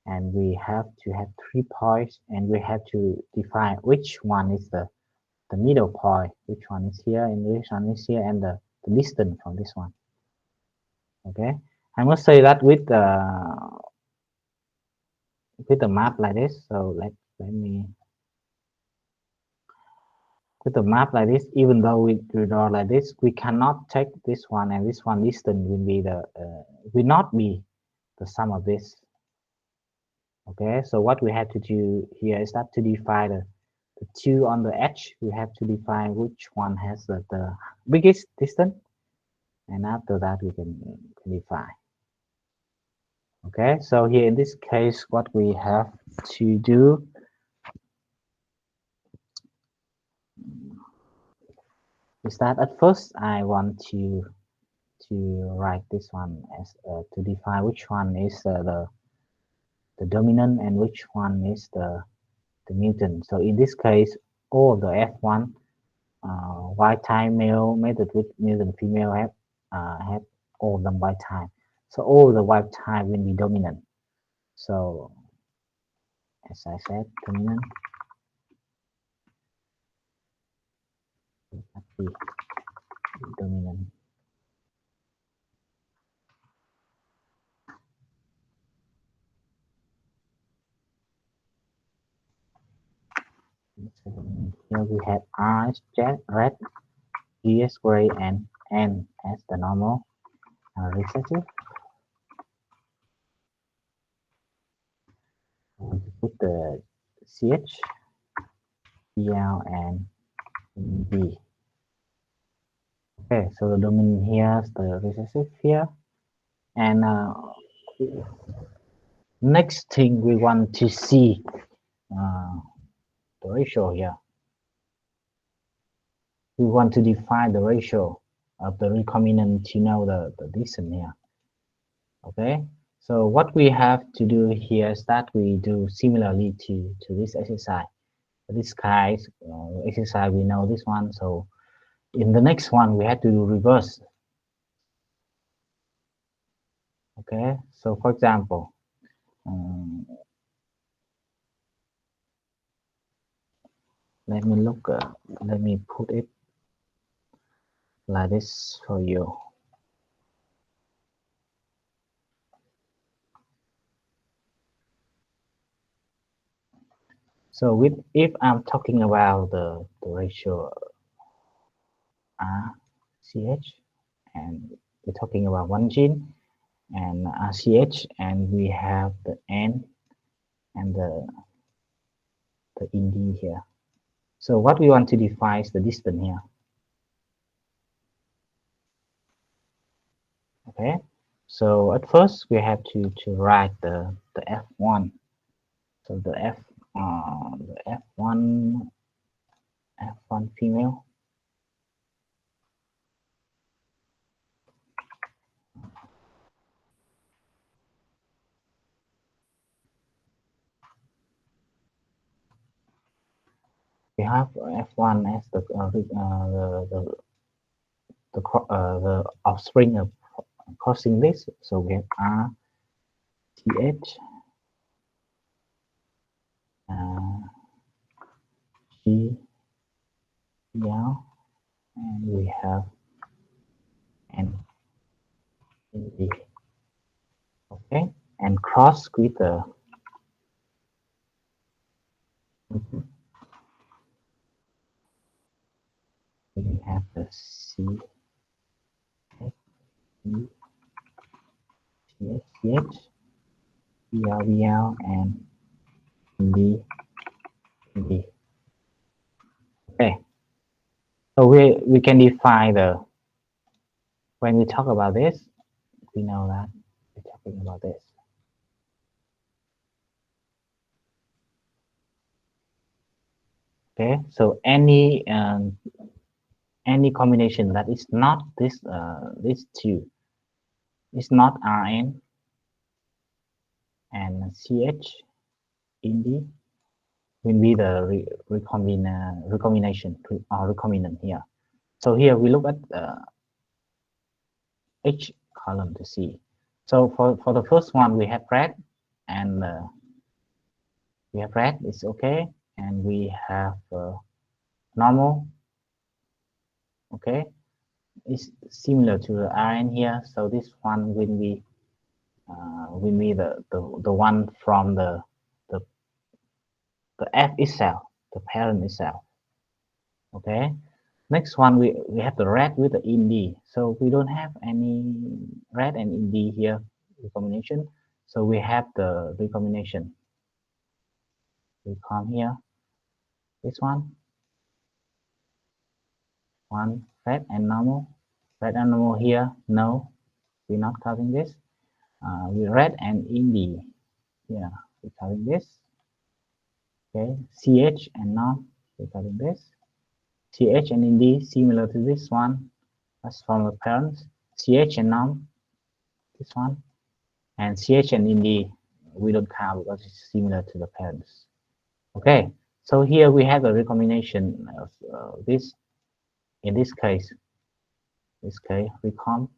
Speaker 1: and we have to have 3 points, and we have to define which one is the middle point, which one is here, and which one is here, and the distance from this one. Okay, I must say that with the map like this. So let me with a map like this, even though we draw like this, we cannot take this one and this one distance will be will not be the sum of this. Okay, so what we have to do here is that to define the two on the edge, we have to define which one has the biggest distance, and after that we can define. Okay, so here in this case, what we have to do is that at first I want to write this one as to define which one is the dominant and which one is the mutant. So in this case, all the F1 wild type male mated with mutant female have all of them wild type. So all the wild type will be dominant. So as I said, dominant will be dominant. Here we have R as red, G as gray, and N as the normal recessive. We put the CH, BL, and B. Okay, so the dominant here is the recessive here, and next thing we want to see uh, the ratio here. We want to define the ratio of the recombinant to know the distance here. Okay, so what we have to do here is that we do similarly to this exercise. This guy's exercise we know this one, so in the next one we have to do reverse. Okay, so for example, let me look let me put it like this for you. So with if I'm talking about the ratio RCH, and we're talking about one gene and RCH, and we have the N and the Ind here. So what we want to define is the distance here. Okay, so at first we have to write the F1. So the F1 female. We have F1 as the offspring of crossing this. So we have R T H G L, and we have N D. Okay, and cross with the we have the C H E T H C H B L B L and D D. Okay, so we can define the when we talk about this, we know that we're talking about this. Okay, so any combination that is not these two, it's not Rn and CH in D will be the recombination or recombinant here. So here we look at H column to see. So for the first one we have red and we have red is okay, and we have normal. Okay, it's similar to the Rn here. So this one will be the one from the F itself, the parent itself. Okay. Next one we have the red with the ind. So we don't have any red and ind here recombination. So we have the recombination. We come here. This one red and normal. Red and normal here. No, we're not counting this. We red and ind. Yeah, we're counting this. Okay, CH and non, we're counting this. CH and ind similar to this one as from the parents. CH and non, this one, and CH and ind we don't count because it's similar to the parents. Okay, so here we have a recombination of this. In this case, recom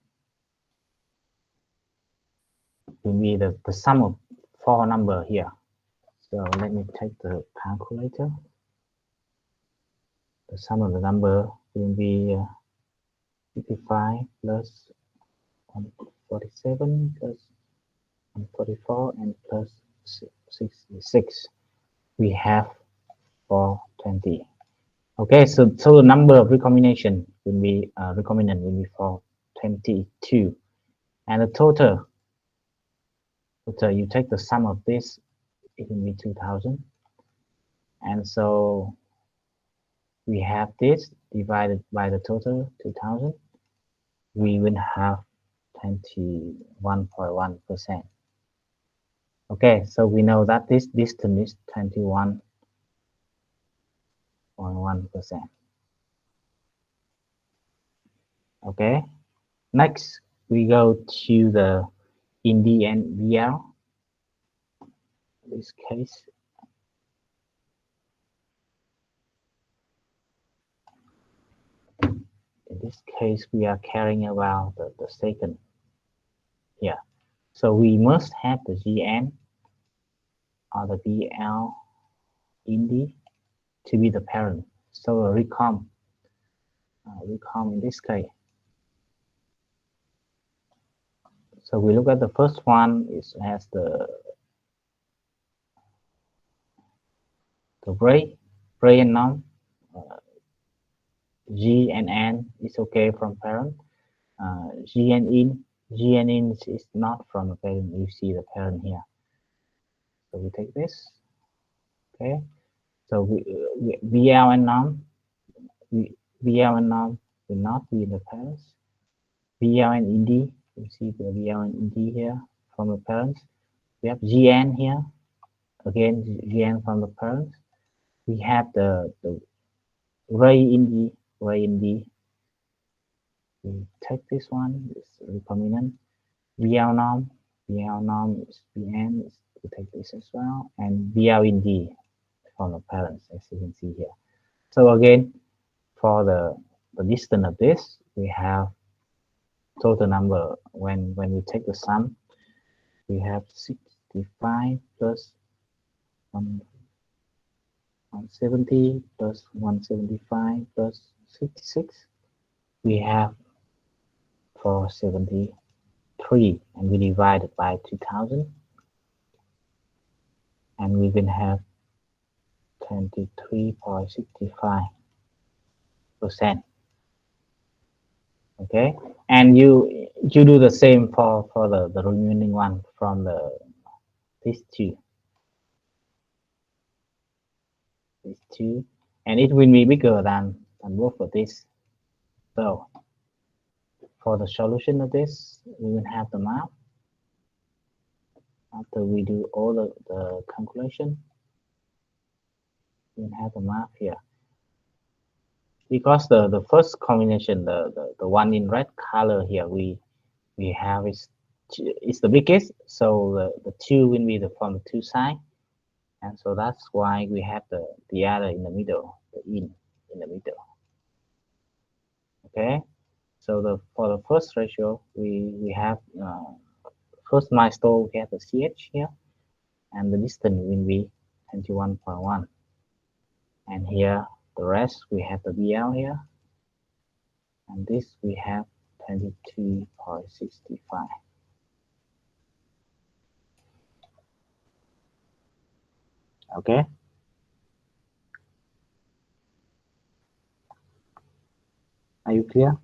Speaker 1: will be the sum of 4 number here. So let me take the calculator. The sum of the number will be 55 plus 147 plus 144 and plus 66. We have 420. Okay, so the number of recombination will be recombinant will be 422, and the total you take the sum of this, it will be 2000, and so we have this divided by the total 2000, we will have 21.1%. Okay, so we know that this distance is 21.1%. Okay, next we go to the ind and BL. In this case, we are carrying about the second here. So we must have the GN or the BL ind to be the parent. So a recom in this case. So we look at the first one. It has the gray and non. G and N is okay from parent. G and in is not from the parent. You see the parent here. So we take this. Okay. So we BL and non. BL and non will not be the parents. BL and ind. You see the BL and ind here from the parents. We have GN here. again from the parents. We have the ray in the ray in the. We take this one. It's recombinant. VL norm. VL norm is VN. We take this as well, and VL in D from the parents, as you can see here. So again, for the distance of this, we have total number. When we take the sum, we have 65 plus 170 plus 175 plus 66. We have 473, and we divide it by 2000, and we will have 23.65%. Okay, and you do the same for the remaining one from these two, and it will be bigger than both of these. So for the solution of this, we will have the map after we do all the calculation. We will have the map here, because the first combination, the one in red color here, we have is the biggest, so the two will be from the two sides, and so that's why we have the other in the middle, the in the middle. Okay, so for the first ratio, we have first milestone, we have the CH here, and the distance will be 21.1, and here the rest we have the BL here, and this we have 22.65. Okay, are you clear?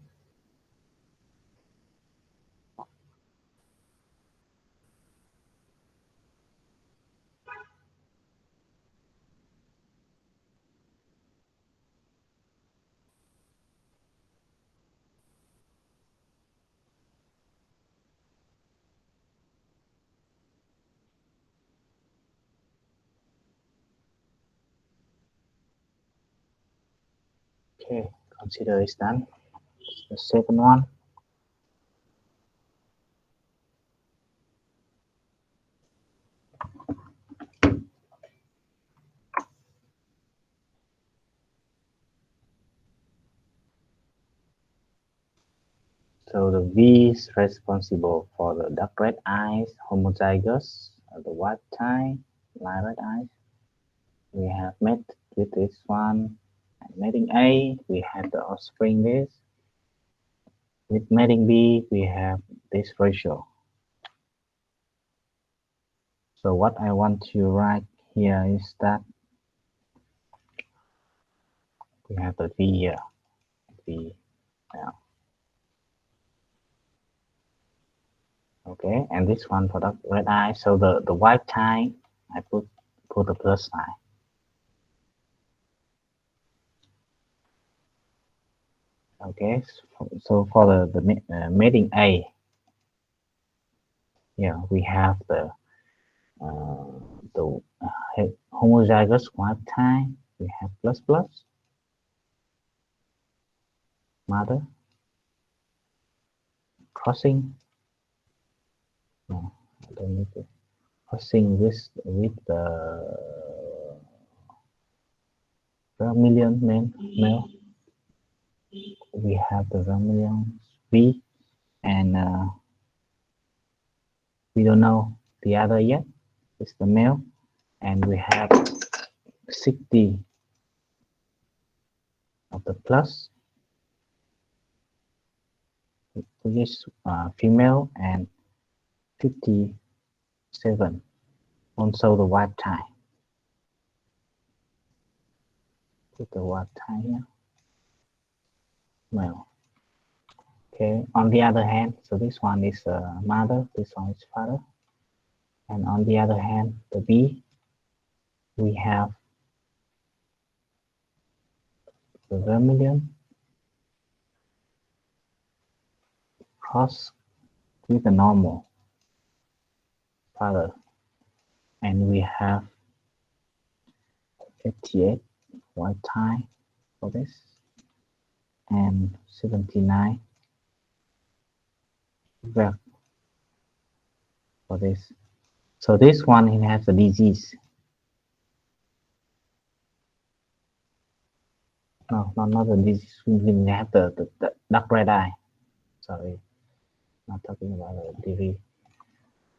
Speaker 1: Okay, consider it's done. The second one. So the V is responsible for the dark red eyes, homozygous, the white tie, light red eyes. We have met with this one. And mating A, we have the offspring this. With mating B, we have this ratio. So what I want to write here is that we have the V here. V now. Okay, and this one for the red eye. So the white tie, I put the plus sign. Okay, so for the mating A, yeah, we have the homozygous white tie. We have plus plus mother crossing. No, I don't need to crossing with the vermilion male. We have the vermilion B, and we don't know the other yet. It's the male, and we have 60 of the plus, which is female, and 57 also the white tie. Put the white tie here. Male. Okay, on the other hand, so this one is mother, this one is father, and on the other hand, the B, we have the vermilion cross with the normal father, and we have 88 white tie for this, and 79 red for this. So this one it has a disease. No, not the disease. We have the dark red eye. Sorry, not talking about the disease.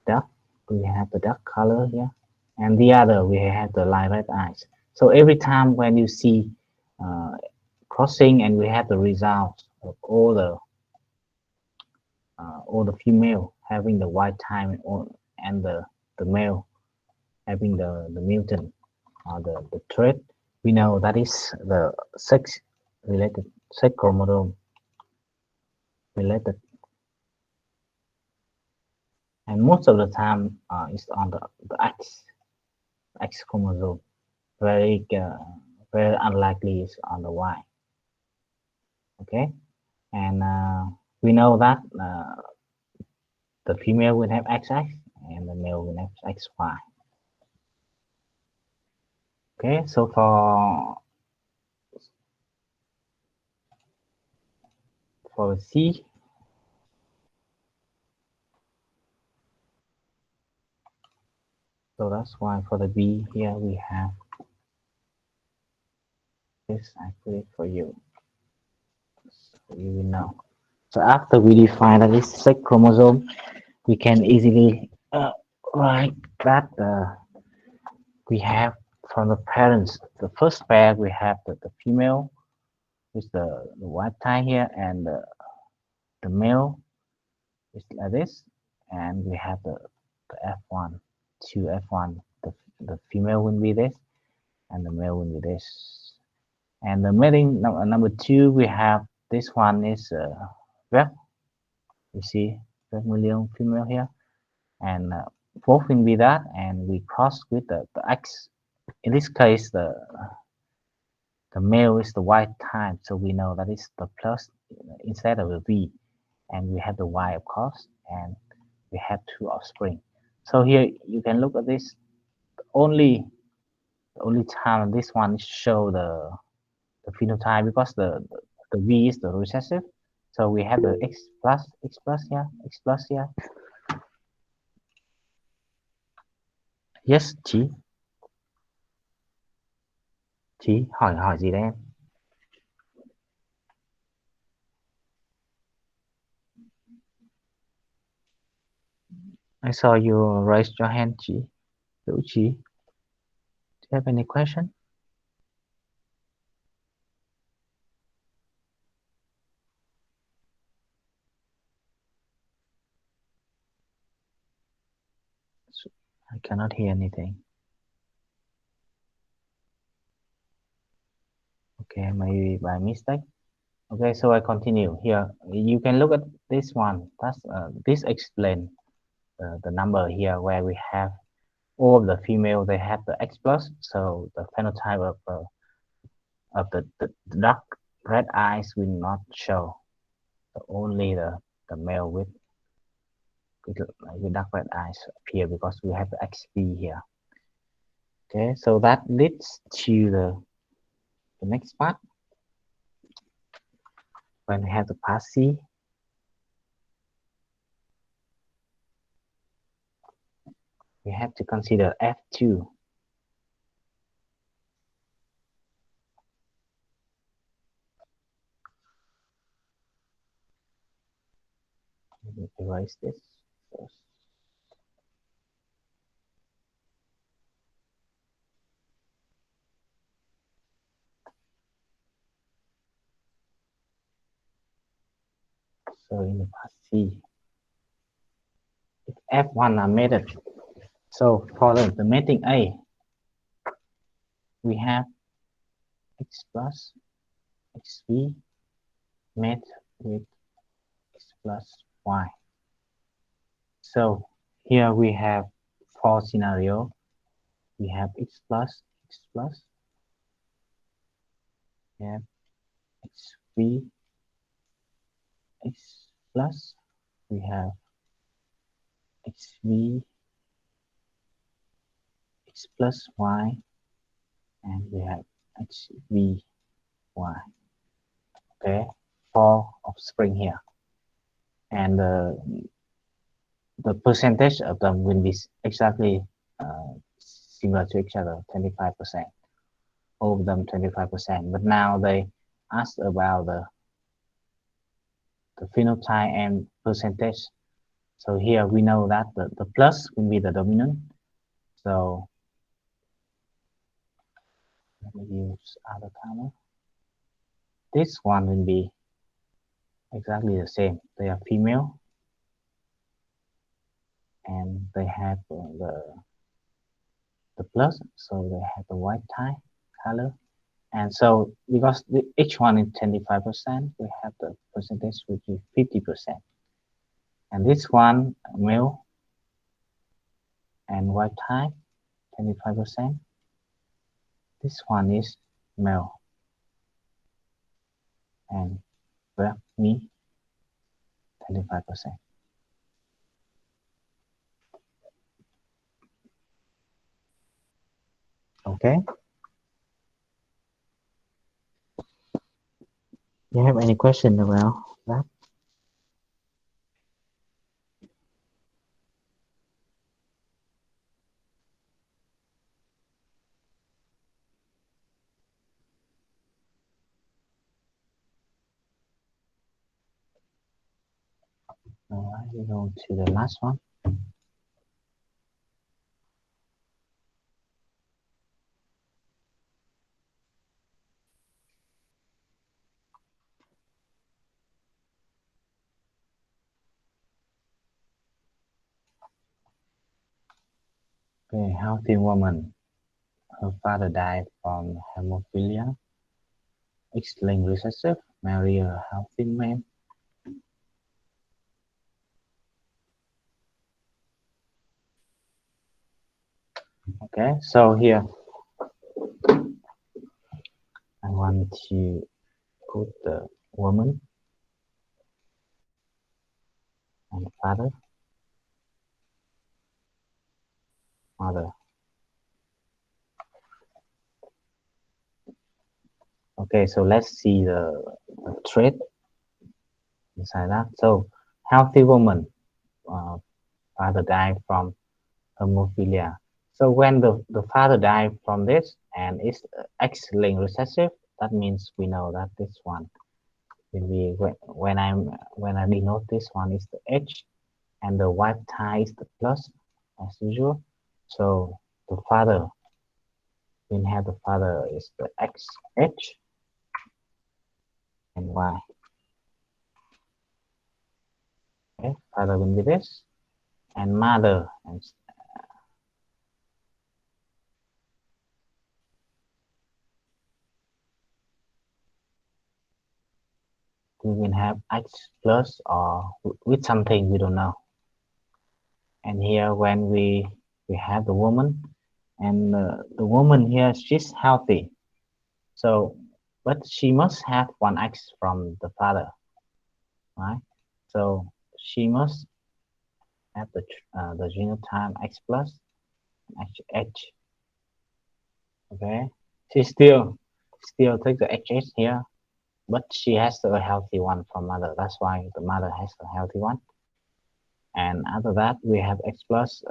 Speaker 1: Dark. We have the dark color here, and the other we have the light red eyes. So every time when you see uh, crossing, and we have the result of all the female having the white time, and the male having the mutant or the trait, we know that is the sex related, sex chromosome related, and most of the time it's on the X chromosome. Very very unlikely is on the Y. Okay, and we know that the female will have XX and the male will have XY. Okay, so for C, so that's why for the B here we have this. I put it for you, so you will know. So after we define that is sex chromosome, we can easily write that we have from the parents. The first pair we have the female with the white tie here, and the male is like this, and we have the F1, two F1. The female will be this, and the male will be this. And the mating number two, we have this one is red. You see, red million female here, and both will be that, and we cross with the X. In this case, the male is the white time, so we know that is the plus instead of the V, and we have the Y, of course, and we have two offspring. So here you can look at this. Only the only time this one show the phenotype, because the V is the recessive. So we have the X plus here, X plus here. Yes, chị hỏi hỏi gì đấy em? I saw you raise your hand, chị. Hữu chị. Do you have any question? I cannot hear anything. Okay, maybe by mistake. Okay, so I continue here. You can look at this one. That's this explain the number here where we have all of the female. They have the X plus, so the phenotype of the dark red eyes will not show. So only the male with dark red eyes appear because we have the XP here. Okay, so that leads to the next part. When we have the part C, we have to consider F2. Let me erase this first. So in the part C, if F1 are mated, so for the mating A, we have X plus XV mate with X plus Y. So here we have four scenario. We have X plus, we have XV, X plus, we have XV, X plus Y, and we have HVY. Okay, 4 offspring here, and the percentage of them will be exactly similar to each other, 25%. All of them 25%. But now they ask about the phenotype and percentage. So here we know that the plus will be the dominant. So let me use other color. This one will be exactly the same. They are female and they have the plus, so they have the white tie color. And so because each one is 25%, we have the percentage which is 50%. And this one male and white tie 25%. This one is male and well, me 25%. Okay. You have any question about that? All right, we go to the last one. Okay, healthy woman. Her father died from hemophilia. X-linked recessive. Marry a healthy man. Okay, so here I want to put the woman and father, mother. Okay, so let's see the trait inside that. So healthy woman, uh, father died from hemophilia. So when the father died from this and is X-linked recessive, that means we know that this one will be when I denote this one is the H and the white tie is the plus as usual. So the father will have the father is the XH and Y. Okay, father will be this and mother and we will have X plus or with something we don't know. And here when we have the woman and the woman here she's healthy, so but she must have one X from the father, right? So she must have the genotype X plus HH. Okay, she still take the HH here, but she has a healthy one from mother. That's why the mother has a healthy one. And after that we have X plus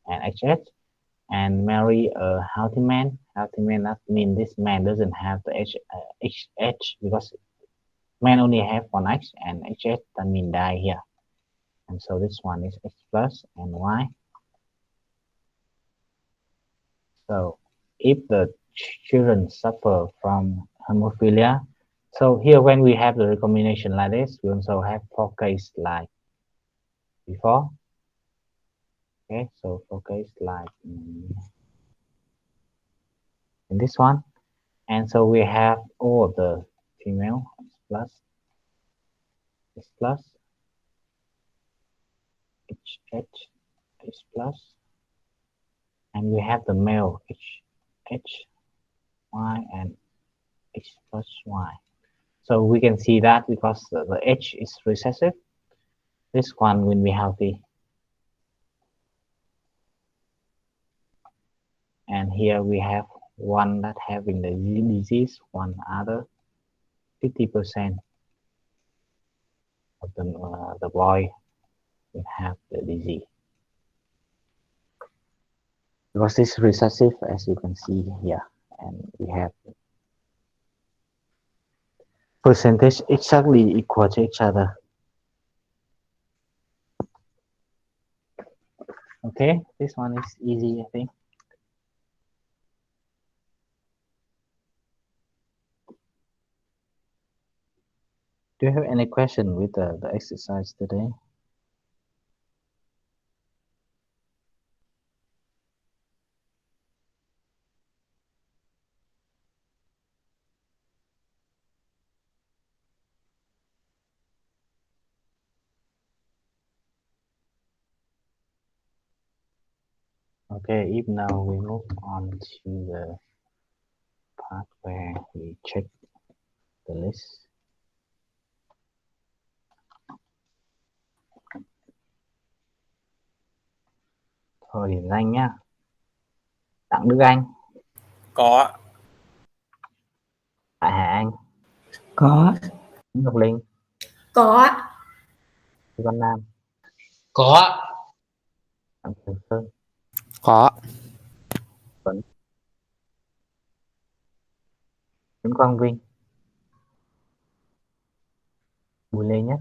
Speaker 1: and HH and marry a healthy man. Healthy man that means this man doesn't have the HH because man only have one X and HH that mean die here. And so this one is X plus and Y. So if the children suffer from hemophilia, so here when we have the recombination like this, we also have 4 cases like before. Okay, so 4 cases like in this one. And so we have all the female X plus, HH, H plus, and we have the male H, Y, and H plus Y. So we can see that because the H is recessive, this one will be healthy. And here we have one that having the disease, one other 50% of the boy will have the disease. Because it's recessive, as you can see here, and we have percentage exactly equal to each other. Okay, this one is easy, I think. Do you have any question with the exercise today? Okay, if now we move on to the part where we check the list. Thôi điểm danh nhá. Đặng Đức Anh,
Speaker 2: Có.
Speaker 1: Hạ Hà Anh,
Speaker 3: Có.
Speaker 1: Nguyễn Ngọc Linh,
Speaker 4: Có.
Speaker 1: Lê Văn Nam,
Speaker 2: Có.
Speaker 1: Đặng Trường Sơn,
Speaker 2: Có.
Speaker 1: Nguyễn Quang Vinh, Bùi Lê Nhất,